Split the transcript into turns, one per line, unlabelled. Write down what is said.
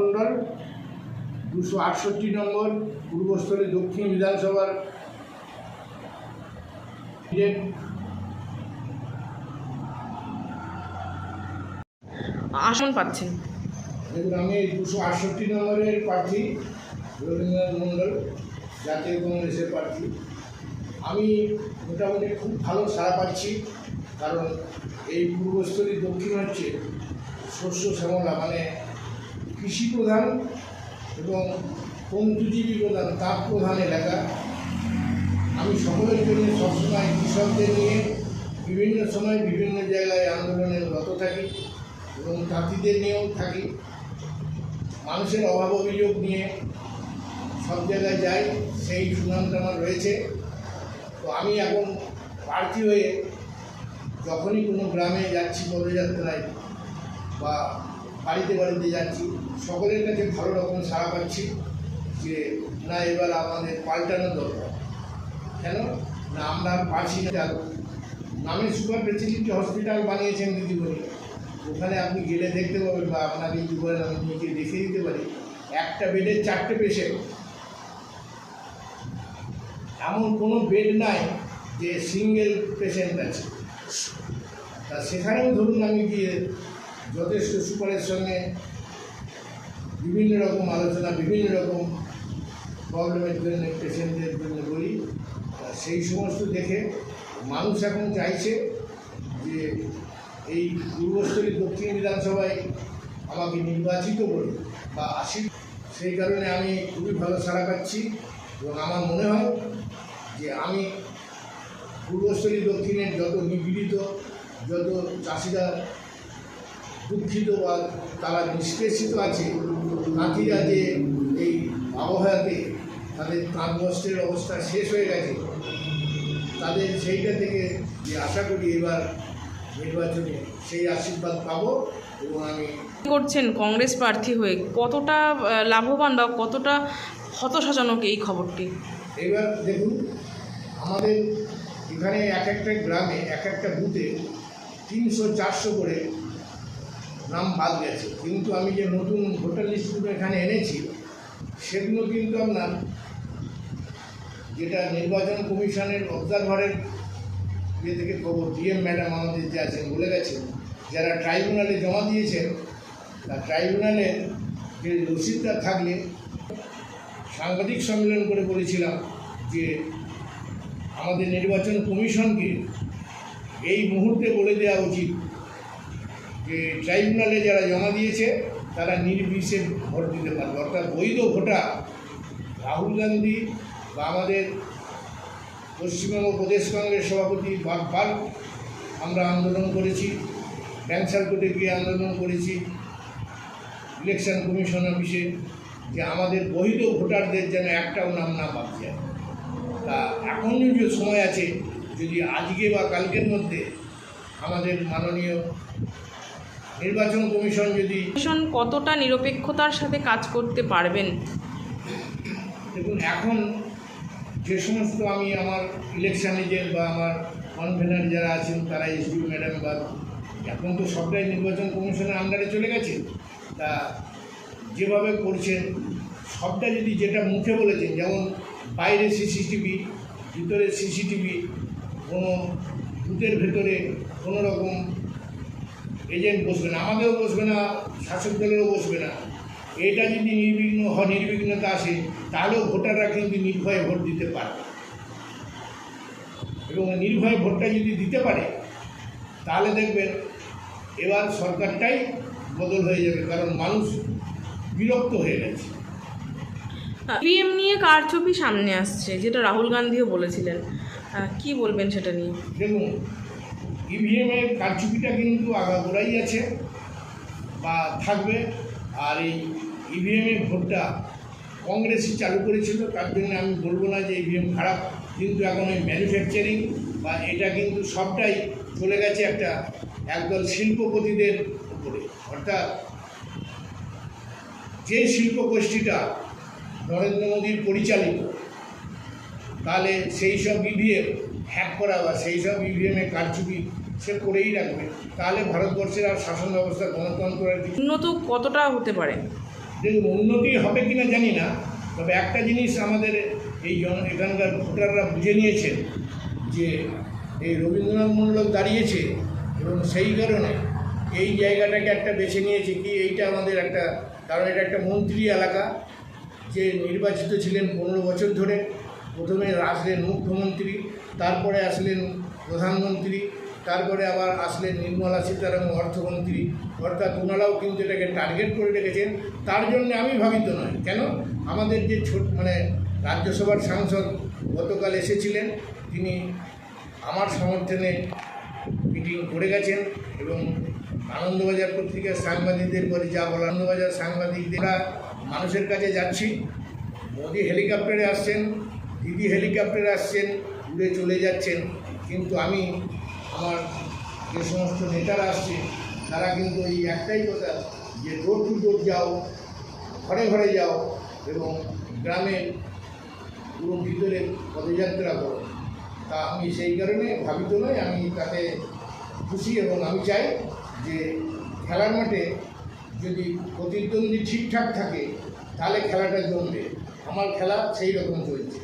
মণ্ডল 268 নম্বর পূর্বস্থলী দক্ষিণ বিধানসভার
আসন পাচ্ছেন।
দেখুন, আমি 268 নম্বরের প্রার্থী রবীন্দ্রনাথ মণ্ডল, জাতীয় কংগ্রেসের প্রার্থী। আমি মোটামুটি খুব ভালো সাড়া পাচ্ছি, কারণ এই পূর্বস্থলী দক্ষিণ হচ্ছে শস্য শ্যামলা, মানে কৃষি প্রধান এবং তন্তুজীবী প্রধান, তাপ প্রধান এলাকা। আমি সকলের জন্য সবসময় কৃষকদের নিয়ে বিভিন্ন সময় বিভিন্ন জায়গায় আন্দোলনে রত থাকি এবং তাঁতিদের নিয়েও থাকি। মানুষের অভাব অভিযোগ নিয়ে সব জায়গায় যাই, সেই সুনামটা আমার রয়েছে। তো আমি এখন প্রার্থী হয়ে যখনই কোনো গ্রামে যাচ্ছি পদযাত্রায় বা বাড়িতে বাড়িতে যাচ্ছি, সকলের কাছে ভালো রকম সাড়া পাচ্ছি যে না, এবার আমাদের পাল্টানো দরকার। কেন না, আমরা পারছি না। নামে সুপার স্পেশালিটি হসপিটাল বানিয়েছেন দিদিমণি, ওখানে আপনি গেলে দেখতে পাবেন, বা আপনাকে যদি বলেন আমি নিজে দেখিয়ে দিতে পারি, একটা বেডে 4টে পেশেন্ট। এমন কোনো বেড নাই যে সিঙ্গেল পেশেন্ট আছে। তা সেখানেও ধরুন আমি গিয়ে যথেষ্ট সুপারের সঙ্গে বিভিন্ন রকম আলোচনা, বিভিন্ন রকম প্রবলেমের জন্য পেশেন্টদের জন্য বলি। সেই সমস্ত দেখে মানুষ এখন চাইছে যে এই পূর্বস্থলী দক্ষিণ বিধানসভায় আমাকে নির্বাচিত করে বা আসি। সেই কারণে আমি খুবই ভালো সাড়া পাচ্ছি এবং আমার মনে হয় যে আমি পূর্বস্থলী দক্ষিণের যত নিপীড়িত, যত চাষিরা দুঃখিত বা তারা নিষ্পেষিত আছে, তাঁতিরা যে এই আবহাওয়াতে তাদের প্রাণ কষ্টের অবস্থা শেষ হয়ে গেছে, তাদের সেইটা থেকে যে আশা করি এবার নির্বাচনে সেই আশীর্বাদ পাবো। এবং আমি
করছেন কংগ্রেস প্রার্থী হয়ে, কতটা লাভবান বা কতটা হতাশাজনক এই খবরটি?
এবার দেখুন, আমাদের এখানে এক একটা গ্রামে এক একটা বুথে 300-400 করে নাম বাদ গেছে, কিন্তু আমি যে নতুন ভোটার লিস্টগুলো এখানে এনেছি সেগুলো কিন্তু আপনার যেটা নির্বাচন কমিশনের অবজারভারের ইয়ে থেকে খবর, ডিএম ম্যাডাম আমাদের যে আছেন বলে গেছেন, যারা ট্রাইব্যুনালে জমা দিয়েছেন তা ট্রাইব্যুনালের যে রসিদটা থাকলে, সাংবাদিক সম্মেলন করে বলেছিলাম যে আমাদের নির্বাচন কমিশনকে এই মুহূর্তে বলে দেওয়া উচিত যে ট্রাইব্যুনালে যারা জমা দিয়েছে তারা নির্বিষে ভোট দিতে পারবে, অর্থাৎ বৈধ ভোটার। রাহুল গান্ধী বা আমাদের পশ্চিমবঙ্গ প্রদেশ কংগ্রেস সভাপতি বারবার আমরা আন্দোলন করেছি, ক্যান্সার কোর্টে গিয়ে আন্দোলন করেছি, ইলেকশন কমিশন অফিসে, যে আমাদের বৈধ ভোটারদের যেন একটাও নাম না বাদ যায়। তা এখন যে সময় আছে, যদি আজকে বা কালকের মধ্যে আমাদের মাননীয় নির্বাচন কমিশন যদি
কতটা নিরপেক্ষতার সাথে কাজ করতে পারবেন?
দেখুন, এখন যে সমস্ত আমি আমার ইলেকশন এজেন্ট বা আমার কনভেনার যারা আছেন তারা এসডিও ম্যাডাম, বা এখন তো সবটাই নির্বাচন কমিশনের আন্ডারে চলে গেছে। তা যেভাবে করছেন সবটা যদি যেটা মুখে বলেছেন, যেমন বাইরে সিসিটিভি, ভিতরে সিসিটিভি, কোনো বুথের ভেতরে কোনো রকম এজেন্ট বসবে না, আমাদেরও বসবে না, শাসক দলেরও বসবে না, এটা যদি নির্বিঘ্নতা আসে তাহলেও ভোটাররা কিন্তু নির্ভয়ে ভোট দিতে পারে। এবং নির্ভয়ে ভোটটা যদি দিতে পারে তাহলে দেখবেন এবার সরকারটাই বদল হয়ে যাবে, কারণ মানুষ বিরক্ত হয়ে গেছে।
ইভিএম নিয়ে কারচুপি সামনে আসছে, যেটা রাহুল গান্ধীও বলেছিলেন, কি বলবেন সেটা নিয়ে?
দেখুন, ইভিএমের কারচুপিটা কিন্তু আগাগোড়াই আছে বা থাকবে। আর এই ইভিএমের ভোটটা কংগ্রেসই চালু করেছিল, তার জন্য আমি বলবো না যে ইভিএম খারাপ, কিন্তু এখন ওই ম্যানুফ্যাকচারিং বা এটা কিন্তু সবটাই চলে গেছে একদল শিল্পপতিদের উপরে। অর্থাৎ যে শিল্প গোষ্ঠীটা নরেন্দ্র মোদীর পরিচালিত, তাহলে সেই সব ইভিএম হ্যাক করা বা সেই সব ইভিএমে কারচুপি সে করেই রাখবে, তাহলে ভারতবর্ষের আর শাসন ব্যবস্থা গণতন্ত্রের
উন্নত কতটা হতে পারে?
দেখুন উন্নতি হবে কিনা জানি না, তবে একটা জিনিস আমাদের এই এখানকার ভোটাররা বুঝে নিয়েছেন যে এই রবীন্দ্রনাথ মণ্ডল দাঁড়িয়েছে এবং সেই কারণে এই জায়গাটাকে একটা বেছে নিয়েছে কি এইটা আমাদের একটা, কারণ এটা একটা মন্ত্রী এলাকা, যে নির্বাচিত ছিলেন 15 বছর ধরে। প্রথমে আসলেন মুখ্যমন্ত্রী, তারপরে আসলেন প্রধানমন্ত্রী, তারপরে আবার আসলেন নির্মলা সীতারামন অর্থমন্ত্রী, অর্থাৎ ওনারাও কিন্তু এটাকে টার্গেট করে রেখেছেন। তার জন্য আমি ভাবিত নয়, কেন আমাদের যে রাজ্যসভার সাংসদ গতকাল এসেছিলেন, তিনি আমার সমর্থনে মিটিং করে গেছেন এবং আনন্দবাজার পত্রিকার সাংবাদিকদের বলে যা বলা, আনন্দবাজার সাংবাদিকরা মানুষের কাছে যাচ্ছি, মোদি হেলিকপ্টারে আসছেন, দিদি হেলিকপ্টারে আসছেন, উড়ে চলে যাচ্ছেন, কিন্তু আমি আমার যে সমস্ত নেতারা আসছে তারা কিন্তু এই একটাই কথা যে ডোর টু ডোর যাও, ঘরে ঘরে যাও এবং গ্রামের পুরো ভিতরে পদযাত্রা করো। তা আমি সেই কারণে ভাবিত নয়, আমি তাতে খুশি এবং আমি চাই যে খেলার মাঠে যদি প্রতিদ্বন্দ্বী ঠিকঠাক থাকে তাহলে খেলাটা জমবে। আমার খেলা সেই রকম চলছে।